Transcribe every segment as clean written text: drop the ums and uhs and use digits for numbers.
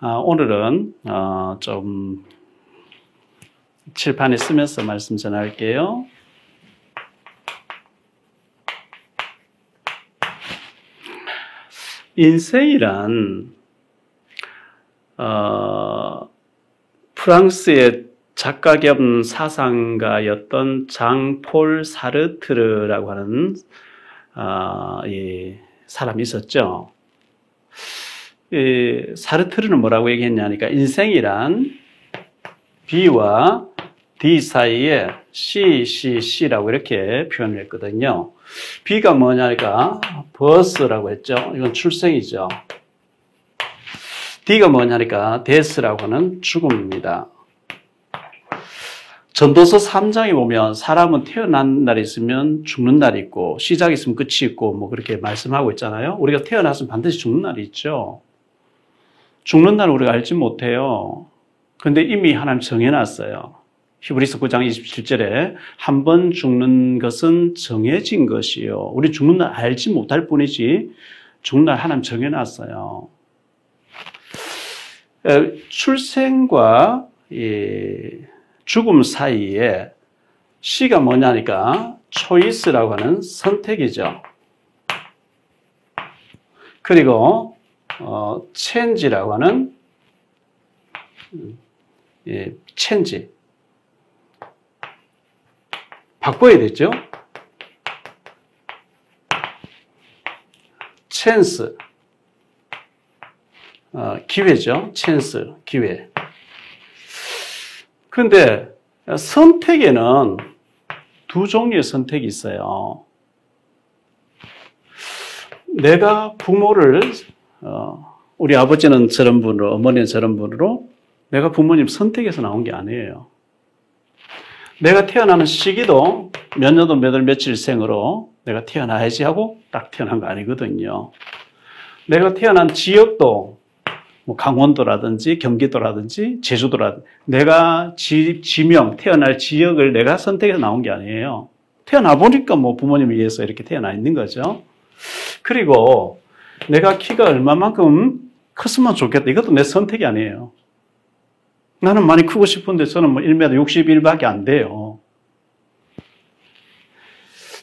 오늘은 좀 칠판에 쓰면서 말씀 전할게요. 인생이란 프랑스의 작가 겸 사상가였던 장-폴 사르트르라고 하는 이 사람이 있었죠. 사르트르는 뭐라고 얘기했냐니까 인생이란 B와 D 사이에 C라고 이렇게 표현을 했거든요. B가 뭐냐니까 버스라고 했죠. 이건 출생이죠. D가 뭐냐니까 데스라고 하는 죽음입니다. 전도서 3장에 보면 사람은 태어난 날이 있으면 죽는 날이 있고 시작이 있으면 끝이 있고 뭐 그렇게 말씀하고 있잖아요. 우리가 태어났으면 반드시 죽는 날이 있죠. 죽는 날은 우리가 알지 못해요. 그런데 이미 하나님 정해놨어요. 히브리서 9장 27절에 한 번 죽는 것은 정해진 것이요. 우리 죽는 날 알지 못할 뿐이지 죽는 날 하나님 정해놨어요. 출생과 죽음 사이에 C가 뭐냐니까 초이스라고 하는 선택이죠. 그리고 change라고 하는 change 바꿔야 되죠. chance 기회죠. chance 기회. 그런데 선택에는 두 종류의 선택이 있어요. 내가 부모를 우리 아버지는 저런 분으로 어머니는 저런 분으로 내가 부모님 선택해서 나온 게 아니에요. 내가 태어나는 시기도 몇 년도 몇 월 며칠 생으로 내가 태어나야지 하고 딱 태어난 거 아니거든요. 내가 태어난 지역도 뭐 강원도라든지 경기도라든지 제주도라든지 내가 지명 태어날 지역을 내가 선택해서 나온 게 아니에요. 태어나 보니까 뭐 부모님에 의해서 이렇게 태어나 있는 거죠. 그리고 내가 키가 얼마만큼 컸으면 좋겠다. 이것도 내 선택이 아니에요. 나는 많이 크고 싶은데 저는 뭐 1m 61밖에 안 돼요.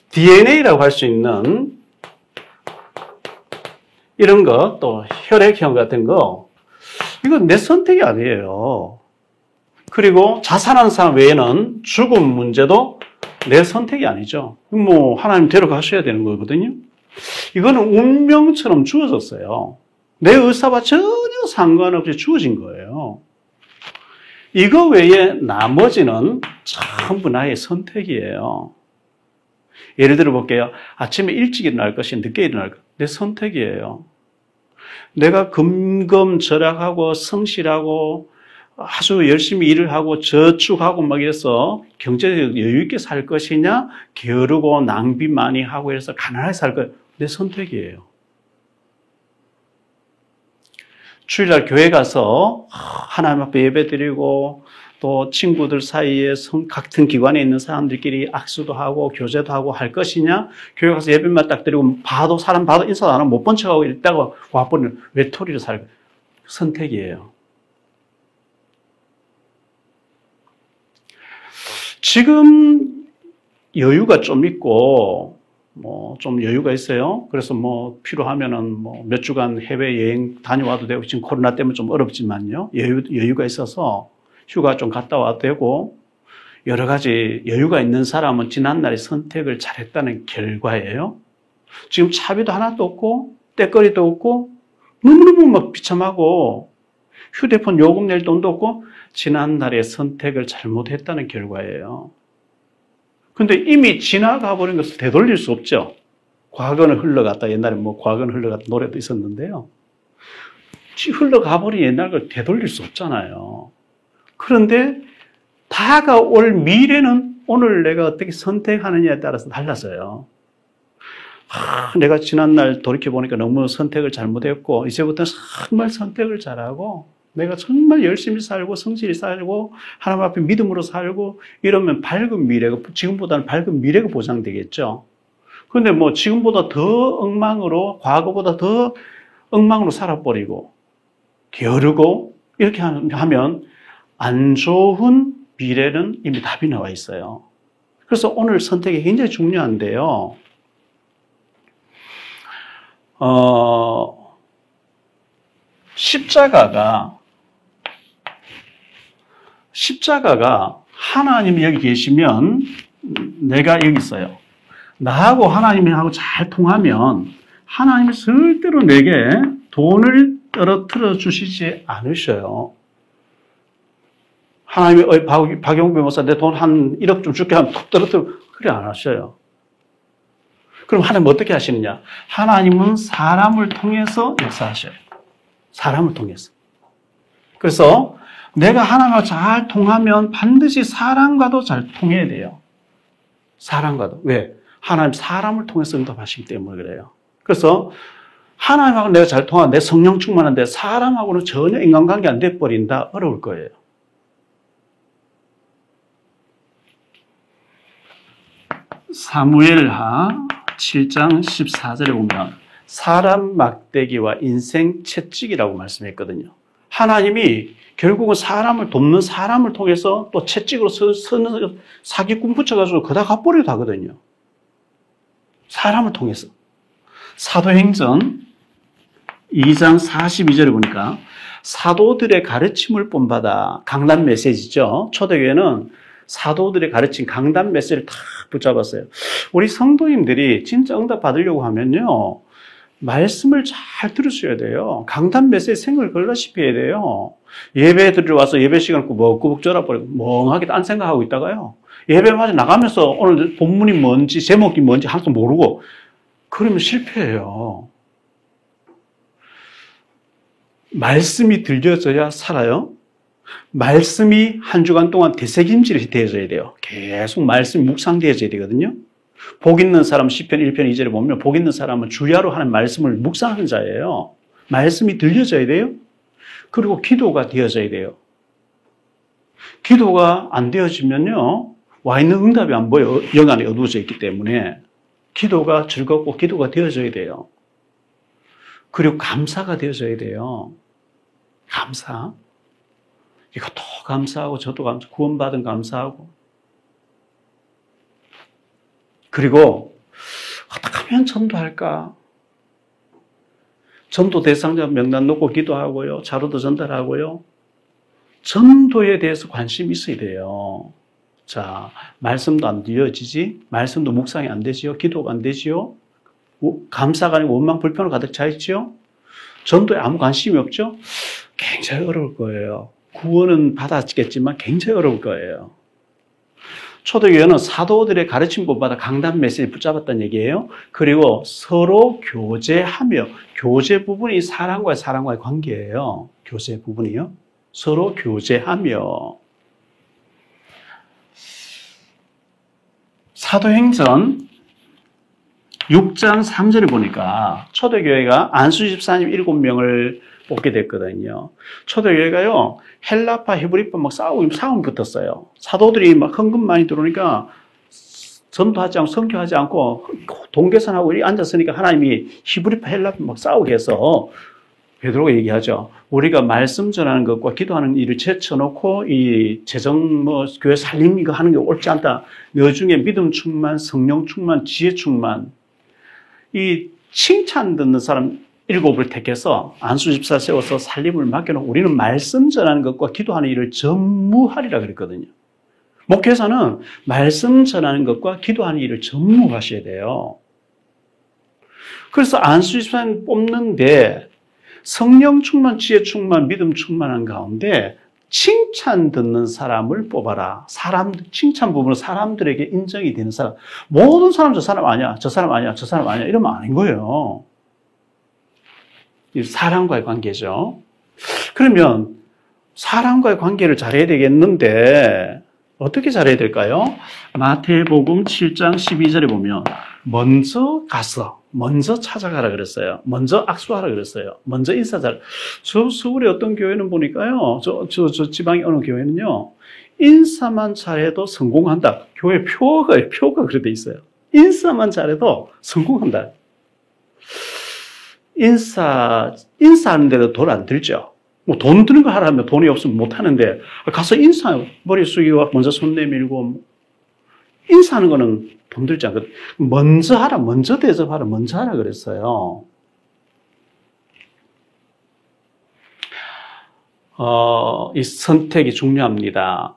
DNA라고 할 수 있는 이런 거, 또 혈액형 같은 거, 이건 내 선택이 아니에요. 그리고 자살하는 사람 외에는 죽음 문제도 내 선택이 아니죠. 뭐 하나님 데려가셔야 되는 거거든요. 이거는 운명처럼 주어졌어요. 내 의사와 전혀 상관없이 주어진 거예요. 이거 외에 나머지는 전부 나의 선택이에요. 예를 들어 볼게요. 아침에 일찍 일어날 것이 늦게 일어날 것. 내 선택이에요. 내가 금검절약하고 성실하고 아주 열심히 일을 하고 저축하고 막 이래서 경제적 여유 있게 살 것이냐, 게으르고 낭비 많이 하고 이래서 가난하게 살 것. 내 선택이에요. 주일날 교회 가서 하나님 앞에 예배 드리고 또 친구들 사이에 같은 기관에 있는 사람들끼리 악수도 하고 교제도 하고 할 것이냐, 교회 가서 예배만 딱 드리고 사람 봐도 인사도 안 하고 못 본 척하고 있다가 와버리는 외톨이로 살 것. 선택이에요. 지금 여유가 좀 있고 뭐 좀 여유가 있어요. 그래서 뭐 필요하면은 뭐 몇 주간 해외 여행 다녀와도 되고 지금 코로나 때문에 좀 어렵지만요. 여유가 있어서 휴가 좀 갔다 와도 되고 여러 가지 여유가 있는 사람은 지난날의 선택을 잘했다는 결과예요. 지금 차비도 하나도 없고 때거리도 없고 너무너무 막 비참하고 휴대폰 요금 낼 돈도 없고 지난날의 선택을 잘못했다는 결과예요. 근데 이미 지나가 버린 것을 되돌릴 수 없죠. 과거는 흘러갔다. 옛날에 뭐 과거는 흘러갔다 노래도 있었는데요. 흘러가 버린 옛날 걸 되돌릴 수 없잖아요. 그런데 다가올 미래는 오늘 내가 어떻게 선택하느냐에 따라서 달라져요. 내가 지난날 돌이켜보니까 너무 선택을 잘못했고 이제부터는 정말 선택을 잘하고 내가 정말 열심히 살고 성실히 살고 하나님 앞에 믿음으로 살고 이러면 밝은 미래가 지금보다는 밝은 미래가 보장되겠죠. 그런데 뭐 지금보다 더 엉망으로 과거보다 더 엉망으로 살아버리고 게으르고 이렇게 하면 안 좋은 미래는 이미 답이 나와 있어요. 그래서 오늘 선택이 굉장히 중요한데요. 십자가가 하나님이 여기 계시면 내가 여기 있어요. 나하고 하나님하고 잘 통하면 하나님이 절대로 내게 돈을 떨어뜨려 주시지 않으셔요. 하나님이 박용배 목사 내 돈 한 1억 좀 줄게 하면 툭 떨어뜨려 그래 안 하셔요. 그럼 하나님 어떻게 하시느냐? 하나님은 사람을 통해서 역사하셔요. 사람을 통해서. 그래서 내가 하나님과 잘 통하면 반드시 사람과도 잘 통해야 돼요. 사람과도. 왜? 하나님 사람을 통해서 응답하시기 때문에 그래요. 그래서 하나님하고 내가 잘 통하면 내 성령 충만한데 사람하고는 전혀 인간관계 안 돼버린다. 어려울 거예요. 사무엘하 7장 14절에 보면 사람 막대기와 인생 채찍이라고 말씀했거든요. 하나님이 결국은 사람을 돕는 사람을 통해서 또 채찍으로 서는 사기꾼 붙여가지고 그다 갚버리기도 하거든요. 사람을 통해서. 사도행전 2장 42절에 보니까 사도들의 가르침을 본받아 강단 메시지죠. 초대교회는 사도들의 가르침 강단 메시지를 다 붙잡았어요. 우리 성도님들이 진짜 응답 받으려고 하면요. 말씀을 잘 들으셔야 돼요. 강단 메시지 생각을 걸다시피 해야 돼요. 예배 드리러 와서 예배 시간 꾸벅꾸벅 졸아버리고 멍하게 딴 생각하고 있다가요. 예배 마저 나가면서 오늘 본문이 뭔지 제목이 뭔지 항상 모르고 그러면 실패해요. 말씀이 들려져야 살아요. 말씀이 한 주간 동안 되새김질이 되어져야 돼요. 계속 말씀이 묵상되어져야 되거든요. 복 있는 사람 시편 1편 2절에 보면 복 있는 사람은 주야로 하는 말씀을 묵상하는 자예요. 말씀이 들려져야 돼요. 그리고 기도가 되어져야 돼요. 기도가 안 되어지면요. 와 있는 응답이 안 보여. 영 안에 어두워져 있기 때문에 기도가 즐겁고 기도가 되어져야 돼요. 그리고 감사가 되어져야 돼요. 감사. 이것도 감사하고 저도 감사, 구원받은 감사하고. 그리고 어떻게 하면 전도할까? 전도 대상자 명단 놓고 기도하고요. 자료도 전달하고요. 전도에 대해서 관심이 있어야 돼요. 자, 말씀도 안 이어지지? 말씀도 묵상이 안 되지요? 기도가 안 되지요? 감사가 아니고 원망 불평으로 가득 차 있지요? 전도에 아무 관심이 없죠? 굉장히 어려울 거예요. 구원은 받았겠지만 굉장히 어려울 거예요. 초대교회는 사도들의 가르침을 받아 강단 메시지 붙잡았다는 얘기예요. 그리고 서로 교제하며, 교제 부분이 사람과의 관계예요. 교제 부분이요. 서로 교제하며. 사도행전 6장 3절에 보니까 초대교회가 안수 집사님 7명을 뽑게 됐거든요. 초대교회가요, 헬라파, 히브리파 막 싸움이 붙었어요. 사도들이 막 헌금 많이 들어오니까 전도하지 않고 선교하지 않고 동계산하고 앉았으니까 하나님이 히브리파, 헬라파 막 싸우게 해서 베드로가 얘기하죠. 우리가 말씀 전하는 것과 기도하는 일을 제쳐놓고 이 재정 교회 살림 이거 하는 게 옳지 않다. 너 중에 믿음 충만, 성령 충만, 지혜 충만, 이 칭찬 듣는 사람 7을 택해서 안수 집사 세워서 살림을 맡겨놓고 우리는 말씀 전하는 것과 기도하는 일을 전무하리라 그랬거든요. 목회자는 말씀 전하는 것과 기도하는 일을 전무하셔야 돼요. 그래서 안수 집사님 뽑는데 성령 충만, 지혜 충만, 믿음 충만한 가운데 칭찬 듣는 사람을 뽑아라. 칭찬 부분은 사람들에게 인정이 되는 사람. 모든 사람 저 사람 아니야, 저 사람 아니야, 저 사람 아니야 이러면 아닌 거예요. 사람과의 관계죠. 그러면 사람과의 관계를 잘해야 되겠는데 어떻게 잘해야 될까요? 마태복음 7장 12절에 보면 먼저 가서 먼저 찾아가라 그랬어요. 먼저 악수하라 그랬어요. 먼저 인사 잘. 저 서울의 어떤 교회는 보니까요. 저 지방의 어느 교회는요. 인사만 잘해도 성공한다. 교회 표가 그렇게 돼 있어요. 인사만 잘해도 성공한다. 인사하는데도 돈 안 들죠. 뭐 돈 드는 거 하라면 돈이 없으면 못 하는데 가서 인사 머리 숙이고 먼저 손 내밀고 인사하는 거는 돈 들지 않거든. 먼저 하라, 먼저 대접하라, 먼저 하라 그랬어요. 이 선택이 중요합니다.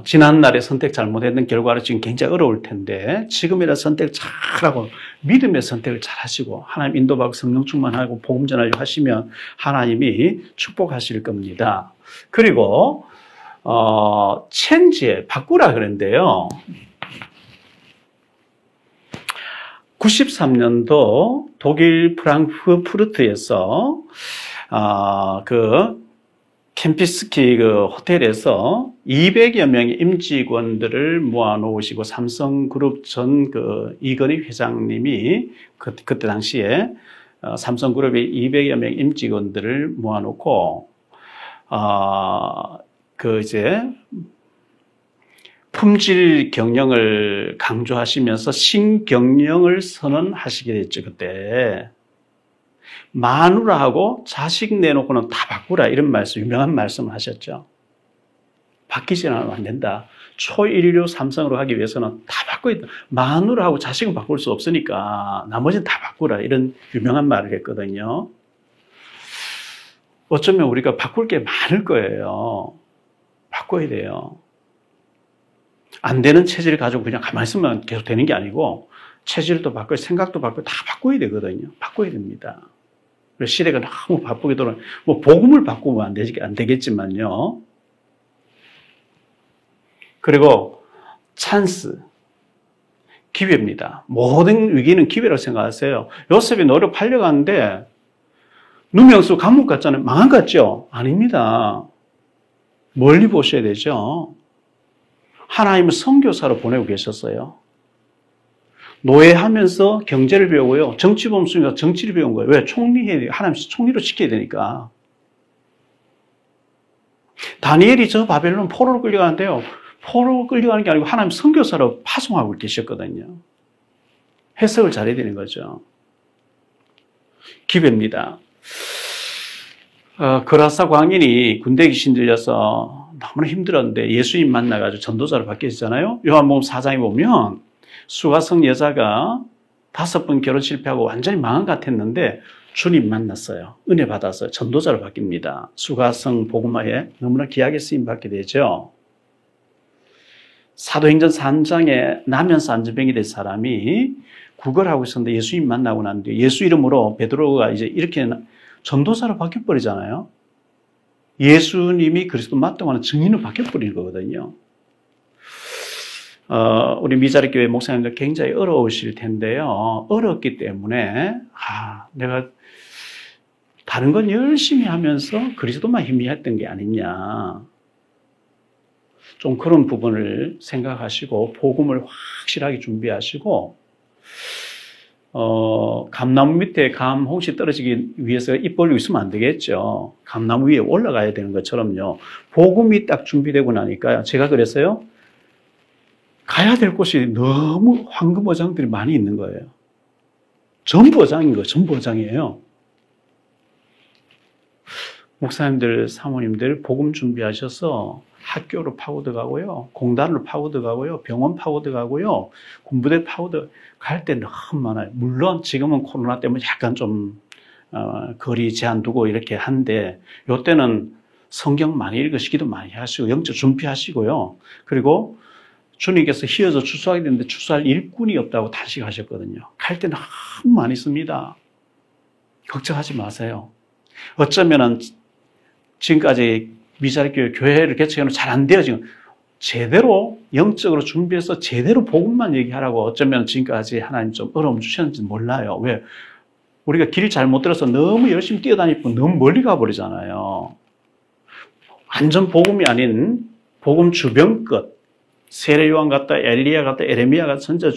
지난날에 선택 잘못했던 결과로 지금 굉장히 어려울 텐데 지금이라 선택 잘하고 믿음의 선택을 잘하시고 하나님 인도받고 성령 충만하고 복음 전하려고 하시면 하나님이 축복하실 겁니다. 그리고 체인지, 바꾸라 그랬는데요. 93년도 독일 프랑크푸르트에서 캠피스키 호텔에서 200여 명의 임직원들을 모아놓으시고 삼성그룹 전 이건희 회장님이 그때 당시에 삼성그룹의 200여 명 임직원들을 모아놓고 품질 경영을 강조하시면서 신경영을 선언하시게 됐죠. 그때 마누라하고 자식 내놓고는 다 바꾸라 이런 말씀, 유명한 말씀을 하셨죠. 바뀌지 않으면 안 된다. 초일류 삼성으로 하기 위해서는 다 바꿔야 된다. 마누라하고 자식은 바꿀 수 없으니까 나머지는 다 바꾸라 이런 유명한 말을 했거든요. 어쩌면 우리가 바꿀 게 많을 거예요. 바꿔야 돼요. 안 되는 체질을 가지고 그냥 가만히 있으면 계속 되는 게 아니고 체질도 바꿔야 생각도 바꿔야 다 바꿔야 되거든요. 바꿔야 됩니다. 시대가 너무 바쁘게 돌아. 복음을 바꾸면 안 되겠지만요. 그리고 찬스, 기회입니다. 모든 위기는 기회라고 생각하세요. 요셉이 노력 팔려가는데 누명수 감옥 갔잖아요. 망한 것 같죠? 아닙니다. 멀리 보셔야 되죠. 하나님은 선교사로 보내고 계셨어요. 노예하면서 경제를 배우고요. 정치범 수니까 정치를 배운 거예요. 왜? 총리해야 돼요. 하나님 총리로 지켜야 되니까. 다니엘이 저 바벨론 포로로 끌려가는데요. 포로로 끌려가는 게 아니고 하나님 선교사로 파송하고 계셨거든요. 해석을 잘해야 되는 거죠. 기회입니다. 거라사 광인이 군대 귀신 들려서 너무나 힘들었는데 예수님 만나가지고 전도자로 바뀌었잖아요. 요한복음 4장에 보면 수가성 여자가 5번 결혼 실패하고 완전히 망한 것 같았는데 주님 만났어요. 은혜 받았어요. 전도자로 바뀝니다. 수가성 복음화에 너무나 귀하게 쓰임받게 되죠. 사도행전 3장에 나면서 안전병이 된 사람이 구걸하고 있었는데 예수님 만나고 난 뒤에 예수 이름으로 베드로가 이제 이렇게 전도사로 바뀌어버리잖아요. 예수님이 그리스도 맞다고 하는 증인으로 바뀌어버리는 거거든요. 우리 미자리 교회 목사님들 굉장히 어려우실 텐데요. 어렵기 때문에 내가 다른 건 열심히 하면서 그리스도만 희미했던 게 아니냐. 좀 그런 부분을 생각하시고 복음을 확실하게 준비하시고 감나무 밑에 감 혹시 떨어지기 위해서 입 벌리고 있으면 안 되겠죠. 감나무 위에 올라가야 되는 것처럼요. 복음이 딱 준비되고 나니까요. 제가 그랬어요. 가야 될 곳이 너무 황금 어장들이 많이 있는 거예요. 전부 어장인 거예요. 전부 어장이에요. 목사님들, 사모님들 복음 준비하셔서 학교로 파고들어가고요. 공단으로 파고들어가고요. 병원 파고들어가고요. 군부대 갈 때 너무 많아요. 물론 지금은 코로나 때문에 약간 좀 거리 제한 두고 이렇게 한데 이때는 성경 많이 읽으시기도 많이 하시고 영적 준비하시고요. 그리고 주님께서 휘어져 추수하게 됐는데 추수할 일꾼이 없다고 탄식하셨거든요. 갈 때 너무 많이 씁니다. 걱정하지 마세요. 어쩌면은 지금까지 미자리 교회를 개척해놓은 잘 안 돼요. 지금 제대로 영적으로 준비해서 제대로 복음만 얘기하라고 어쩌면 지금까지 하나님 좀 어려움 주셨는지 몰라요. 왜? 우리가 길 잘못 들어서 너무 열심히 뛰어다니고 너무 멀리 가버리잖아요. 완전 복음이 아닌 복음 주변 것. 세례요한 같다, 엘리야 같다, 에레미야 같다, 선자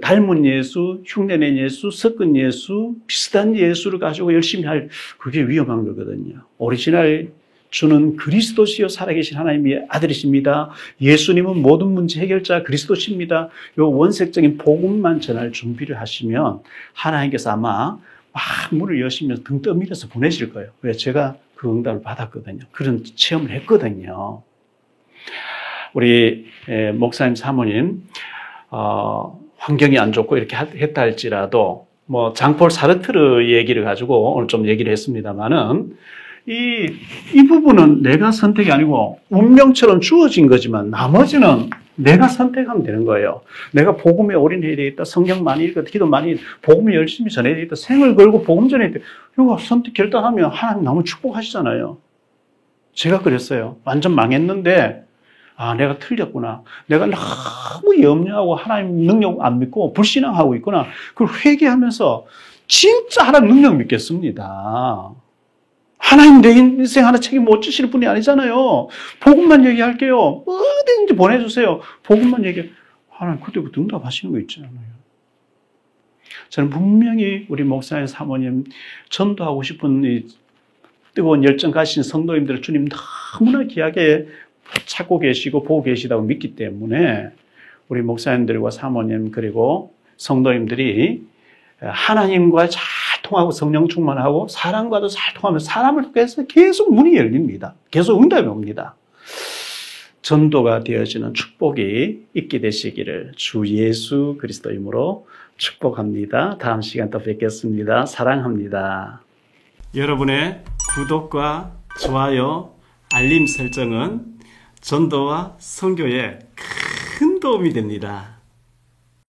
닮은 예수, 흉내낸 예수, 섞은 예수, 비슷한 예수를 가지고 열심히 할 그게 위험한 거거든요. 오리지널 주는 그리스도시요 살아계신 하나님의 아들이십니다. 예수님은 모든 문제 해결자 그리스도십니다. 요 원색적인 복음만 전할 준비를 하시면 하나님께서 아마 막 문을 여시면서 등 떠밀어서 보내실 거예요. 왜? 제가 그 응답을 받았거든요. 그런 체험을 했거든요. 우리 목사님, 사모님, 환경이 안 좋고 이렇게 했다 할지라도, 뭐, 장폴 사르트르 얘기를 가지고 오늘 좀 얘기를 했습니다만은, 이 부분은 내가 선택이 아니고 운명처럼 주어진 거지만 나머지는 내가 선택하면 되는 거예요. 내가 복음에 올인해야 되겠다. 성경 많이 읽고 기도 많이 복음을 열심히 전해야 되겠다. 생을 걸고 복음 전해야 되겠다. 이거 선택 결단하면 하나님 너무 축복하시잖아요. 제가 그랬어요. 완전 망했는데 내가 틀렸구나. 내가 너무 염려하고 하나님 능력 안 믿고 불신앙하고 있구나. 그걸 회개하면서 진짜 하나님 능력 믿겠습니다. 하나님 내 인생 하나 책임 못 지실 분이 아니잖아요. 복음만 얘기할게요. 어디든지 보내주세요. 복음만 얘기해. 하나님 그때부터 응답하시는 거 있잖아요. 저는 분명히 우리 목사님, 사모님, 전도하고 싶은 이 뜨거운 열정 가신 성도님들을 주님 너무나 귀하게 찾고 계시고 보고 계시다고 믿기 때문에 우리 목사님들과 사모님 그리고 성도님들이 하나님과 잘 통하고 성령 충만하고 사람과도 잘 통하면서 사람을 통해서 계속 문이 열립니다. 계속 응답이 옵니다. 전도가 되어지는 축복이 있게 되시기를 주 예수 그리스도 이름으로 축복합니다. 다음 시간 또 뵙겠습니다. 사랑합니다. 여러분의 구독과 좋아요, 알림 설정은 전도와 선교에 큰 도움이 됩니다.